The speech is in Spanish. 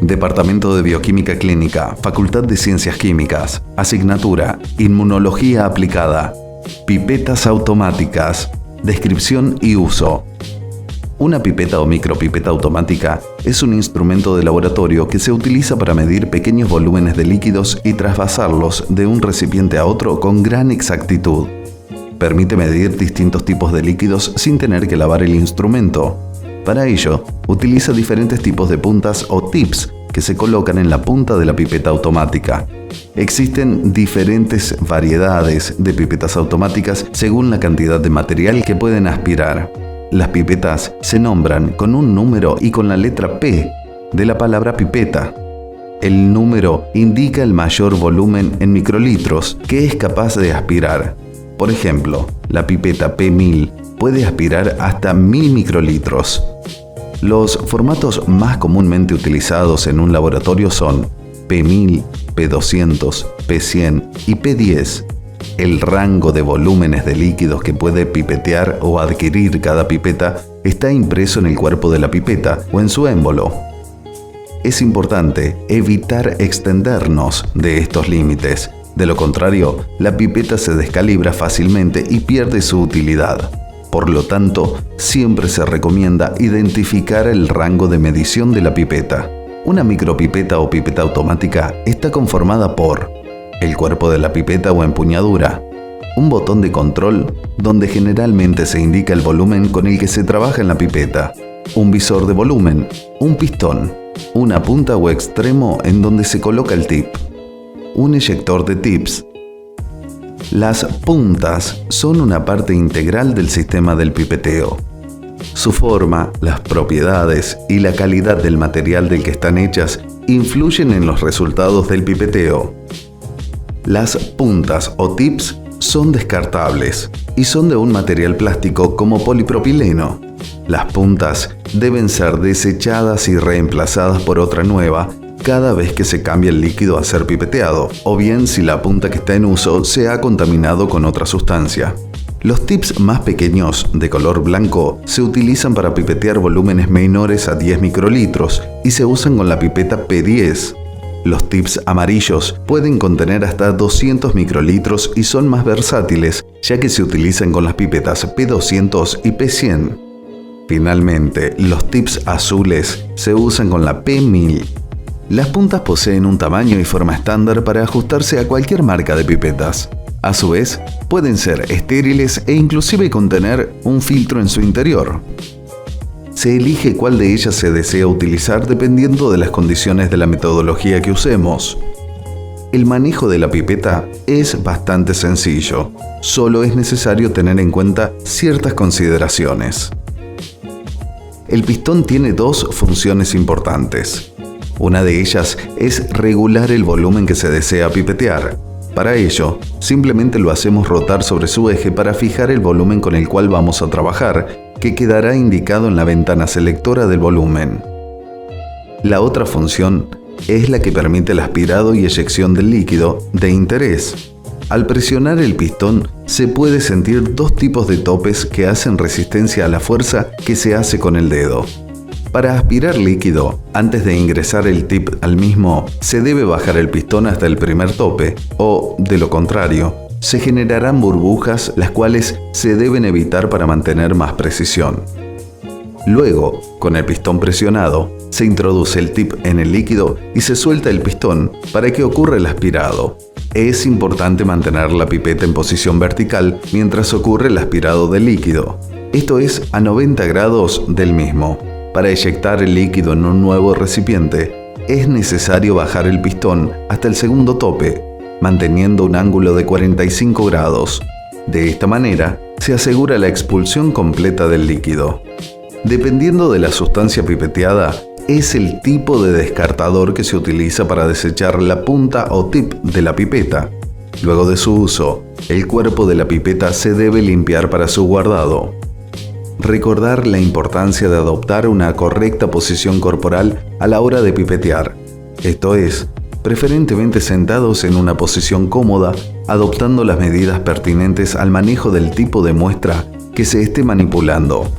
Departamento de Bioquímica Clínica, Facultad de Ciencias Químicas, Asignatura, Inmunología Aplicada. Pipetas automáticas. Descripción y uso. Una pipeta o micropipeta automática es un instrumento de laboratorio que se utiliza para medir pequeños volúmenes de líquidos y trasvasarlos de un recipiente a otro con gran exactitud. Permite medir distintos tipos de líquidos sin tener que lavar el instrumento. Para ello, utiliza diferentes tipos de puntas o tips que se colocan en la punta de la pipeta automática. Existen diferentes variedades de pipetas automáticas según la cantidad de material que pueden aspirar. Las pipetas se nombran con un número y con la letra P de la palabra pipeta. El número indica el mayor volumen en microlitros que es capaz de aspirar. Por ejemplo, la pipeta P1000 puede aspirar hasta 1000 microlitros. Los formatos más comúnmente utilizados en un laboratorio son P1000, P200, P100 y P10. El rango de volúmenes de líquidos que puede pipetear o adquirir cada pipeta está impreso en el cuerpo de la pipeta o en su émbolo. Es importante evitar extendernos de estos límites. De lo contrario, la pipeta se descalibra fácilmente y pierde su utilidad. Por lo tanto, siempre se recomienda identificar el rango de medición de la pipeta. Una micropipeta o pipeta automática está conformada por el cuerpo de la pipeta o empuñadura, un botón de control donde generalmente se indica el volumen con el que se trabaja en la pipeta, un visor de volumen, un pistón, una punta o extremo en donde se coloca el tip, un eyector de tips. Las puntas son una parte integral del sistema del pipeteo. Su forma, las propiedades y la calidad del material del que están hechas influyen en los resultados del pipeteo. Las puntas o tips son descartables y son de un material plástico como polipropileno. Las puntas deben ser desechadas y reemplazadas por otra nueva cada vez que se cambia el líquido a ser pipeteado, o bien si la punta que está en uso se ha contaminado con otra sustancia. Los tips más pequeños, de color blanco, se utilizan para pipetear volúmenes menores a 10 microlitros y se usan con la pipeta P10. Los tips amarillos pueden contener hasta 200 microlitros y son más versátiles, ya que se utilizan con las pipetas P200 y P100. Finalmente, los tips azules se usan con la P1000. Las puntas poseen un tamaño y forma estándar para ajustarse a cualquier marca de pipetas. A su vez, pueden ser estériles e inclusive contener un filtro en su interior. Se elige cuál de ellas se desea utilizar dependiendo de las condiciones de la metodología que usemos. El manejo de la pipeta es bastante sencillo, solo es necesario tener en cuenta ciertas consideraciones. El pistón tiene dos funciones importantes. Una de ellas es regular el volumen que se desea pipetear. Para ello, simplemente lo hacemos rotar sobre su eje para fijar el volumen con el cual vamos a trabajar, que quedará indicado en la ventana selectora del volumen. La otra función es la que permite el aspirado y eyección del líquido de interés. Al presionar el pistón, se puede sentir dos tipos de topes que hacen resistencia a la fuerza que se hace con el dedo. Para aspirar líquido, antes de ingresar el tip al mismo, se debe bajar el pistón hasta el primer tope, o, de lo contrario, se generarán burbujas las cuales se deben evitar para mantener más precisión. Luego, con el pistón presionado, se introduce el tip en el líquido y se suelta el pistón para que ocurra el aspirado. Es importante mantener la pipeta en posición vertical mientras ocurre el aspirado del líquido. Esto es a 90 grados del mismo. Para eyectar el líquido en un nuevo recipiente, es necesario bajar el pistón hasta el segundo tope, manteniendo un ángulo de 45 grados. De esta manera, se asegura la expulsión completa del líquido. Dependiendo de la sustancia pipeteada, es el tipo de descartador que se utiliza para desechar la punta o tip de la pipeta. Luego de su uso, el cuerpo de la pipeta se debe limpiar para su guardado. Recordar la importancia de adoptar una correcta posición corporal a la hora de pipetear. Esto es, preferentemente sentados en una posición cómoda, adoptando las medidas pertinentes al manejo del tipo de muestra que se esté manipulando.